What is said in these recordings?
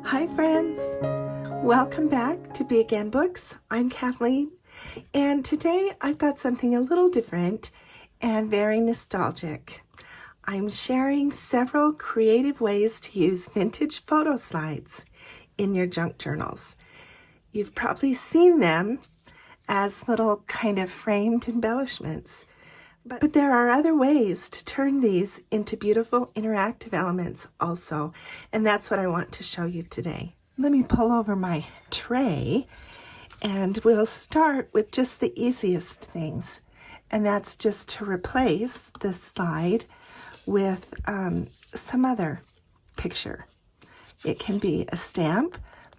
Hi friends, welcome back to Big N Books. I'm Kathleen, and today I've got something a little different and very nostalgic. I'm sharing several creative ways to use vintage photo slides in your junk journals. You've probably seen them as little kind of framed embellishments, but there are other ways to turn these into beautiful interactive elements also, and that's what I want to show you today. Let me pull over my tray, and we'll start with just the easiest things, and that's just to replace the slide with some other picture. It can be a stamp.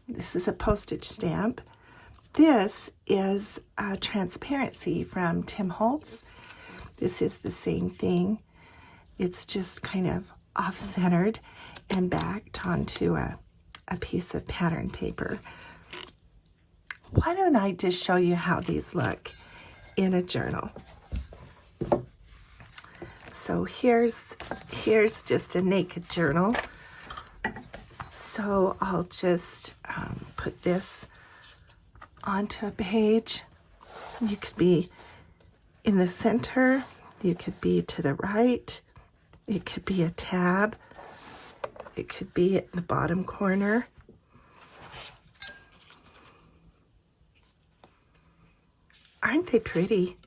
This is a postage stamp. This is a transparency from Tim Holtz. This is the same thing. It's just kind of off-centered and backed onto a piece of pattern paper. Why don't I just show you how these look in a journal? So here's just a naked journal. So I'll just put this onto a page. You could be in the center, you could be to the right, it could be a tab, it could be at the bottom corner. Aren't they pretty?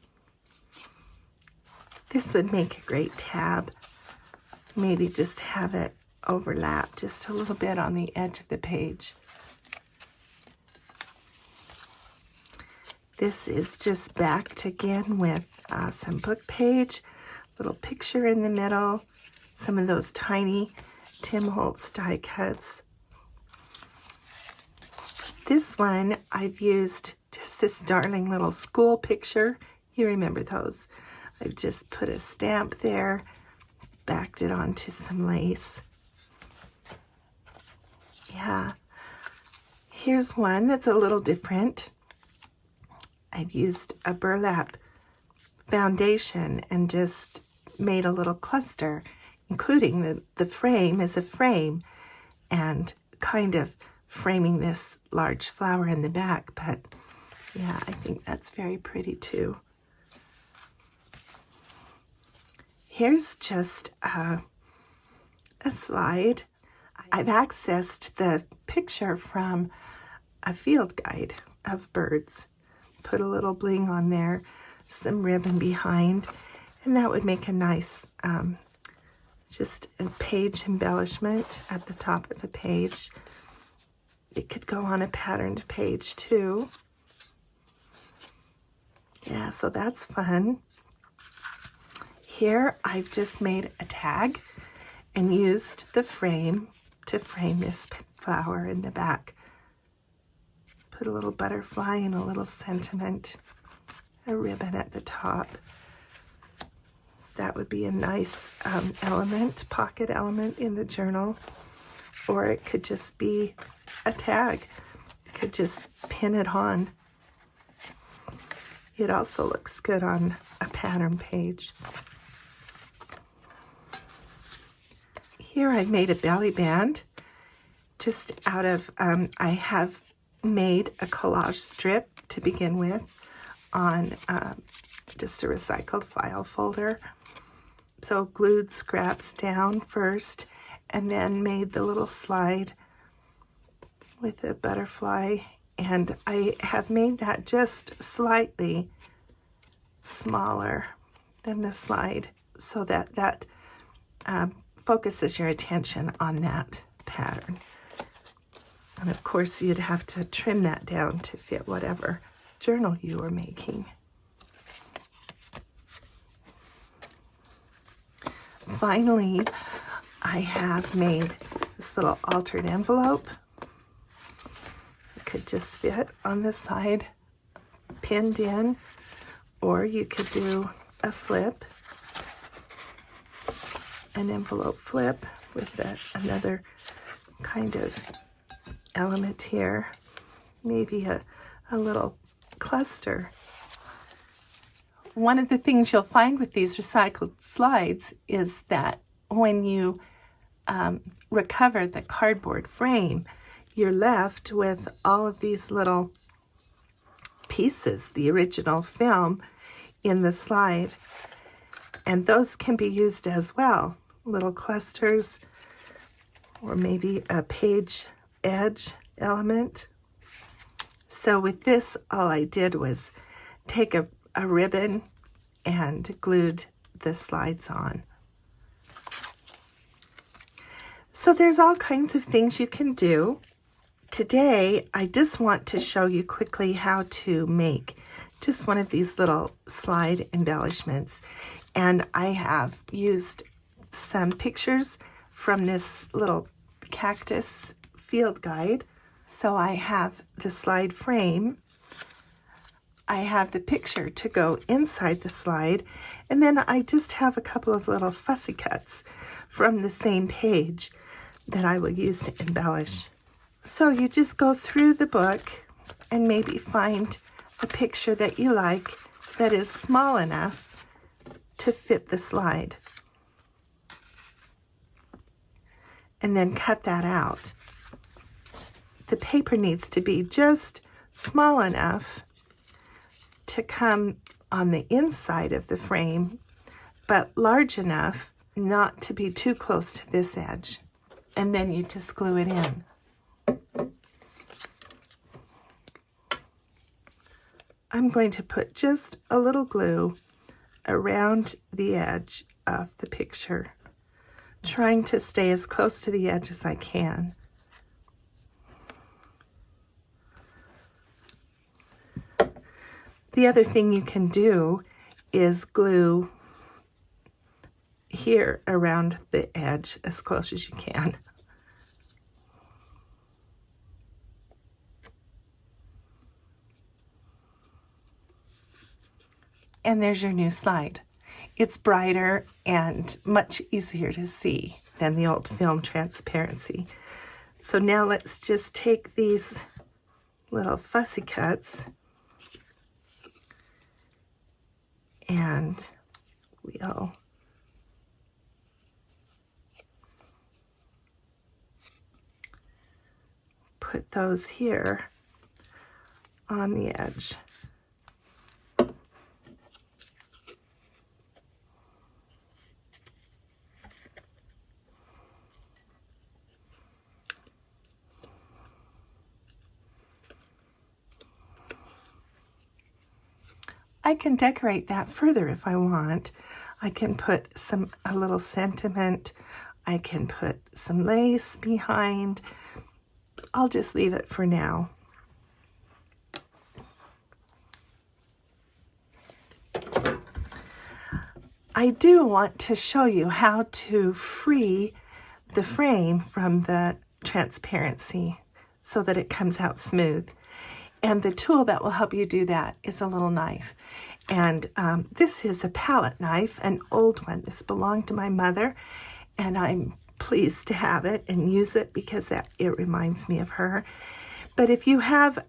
This would make a great tab. Maybe just have it overlap just a little bit on the edge of the page. This is just backed again with some book page, little picture in the middle, some of those tiny Tim Holtz die cuts. This one I've used just this darling little school picture. You remember those. I've just put a stamp there, backed it onto some lace. Yeah, here's one that's a little different. I've used a burlap foundation and just made a little cluster, including the frame as a frame and kind of framing this large flower in the back. But yeah, I think that's very pretty too. Here's just a slide. I've accessed the picture from a field guide of birds. Put a little bling on there, some ribbon behind, and that would make a nice just a page embellishment at the top of the page. It could go on a patterned page too. Yeah, so that's fun. Here I've just made a tag and used the frame to frame this flower in the back. Put a little butterfly and a little sentiment, a ribbon at the top. That would be a nice element, pocket element in the journal. Or it could just be a tag. You could just pin it on. It also looks good on a pattern page. Here I've made a belly band just out of, I have made a collage strip to begin with on just a recycled file folder. So glued scraps down first and then made the little slide with a butterfly, and I have made that just slightly smaller than the slide so that that focuses your attention on that pattern. And of course, you'd have to trim that down to fit whatever journal you are making. Finally, I have made this little altered envelope. It could just fit on the side, pinned in, or you could do a flip, an envelope flip with another kind of element here, maybe a little cluster. One of the things you'll find with these recycled slides is that when you recover the cardboard frame, you're left with all of these little pieces, the original film in the slide. And those can be used as well, little clusters or maybe a page edge element. So with this, all I did was take a ribbon and glued the slides on. So there's all kinds of things you can do. Today, I just want to show you quickly how to make just one of these little slide embellishments. And I have used some pictures from this little cactus field guide. So I have the slide frame, I have the picture to go inside the slide, and then I just have a couple of little fussy cuts from the same page that I will use to embellish. So you just go through the book and maybe find a picture that you like that is small enough to fit the slide. And then cut that out. The paper needs to be just small enough to come on the inside of the frame, but large enough not to be too close to this edge. And then you just glue it in. I'm going to put just a little glue around the edge of the picture, trying to stay as close to the edge as I can. The other thing you can do is glue here around the edge as close as you can. And there's your new slide. It's brighter and much easier to see than the old film transparency. So now let's just take these little fussy cuts and we'll put those here on the edge. I can decorate that further if I want. I can put a little sentiment. I can put some lace behind. I'll just leave it for now. I do want to show you how to free the frame from the transparency so that it comes out smooth. And the tool that will help you do that is a little knife. And this is a palette knife, an old one. This belonged to my mother, and I'm pleased to have it and use it because it reminds me of her. But if you have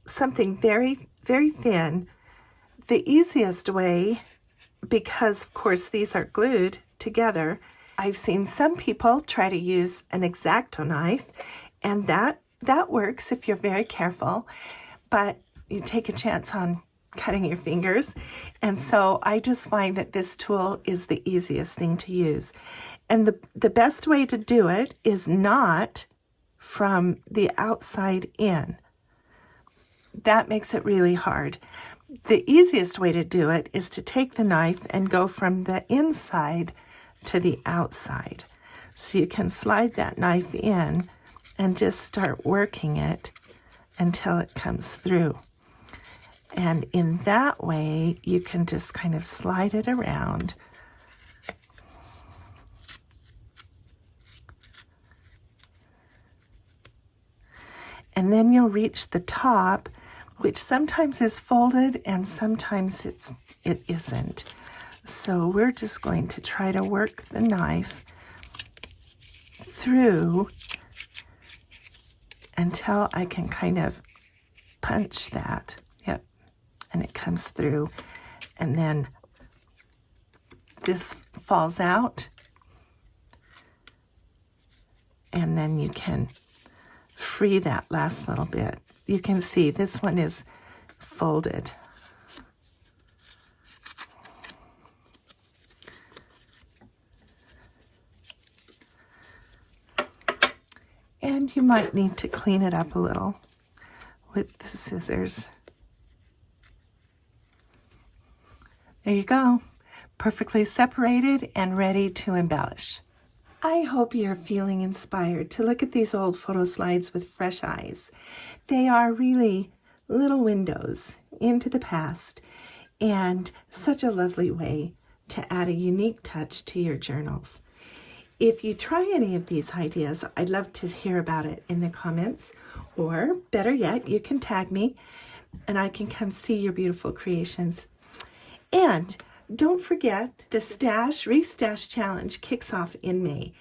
something very, very thin, the easiest way, because of course these are glued together, I've seen some people try to use an X-Acto knife, and that works if you're very careful, but you take a chance on cutting your fingers. And so I just find that this tool is the easiest thing to use. And the best way to do it is not from the outside in. That makes it really hard. The easiest way to do it is to take the knife and go from the inside to the outside. So you can slide that knife in and just start working it until it comes through. And in that way, you can just kind of slide it around. And then you'll reach the top, which sometimes is folded and sometimes it isn't. So we're just going to try to work the knife through until I can kind of punch that. Yep. And it comes through. And then this falls out. And then you can free free that last little bit. You can see this one is folded. And you might need to clean it up a little with the scissors. There you go, perfectly separated and ready to embellish. I hope you're feeling inspired to look at these old photo slides with fresh eyes. They are really little windows into the past and such a lovely way to add a unique touch to your journals. If you try any of these ideas, I'd love to hear about it in the comments, or better yet, you can tag me and I can come see your beautiful creations. And don't forget, the Stash Restash Challenge kicks off in May.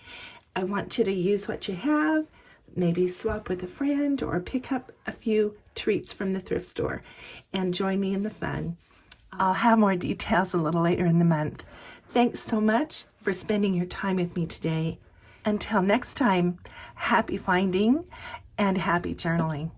I want you to use what you have, maybe swap with a friend or pick up a few treats from the thrift store and join me in the fun. I'll have more details a little later in the month. Thanks so much for spending your time with me today. Until next time, happy finding and happy journaling.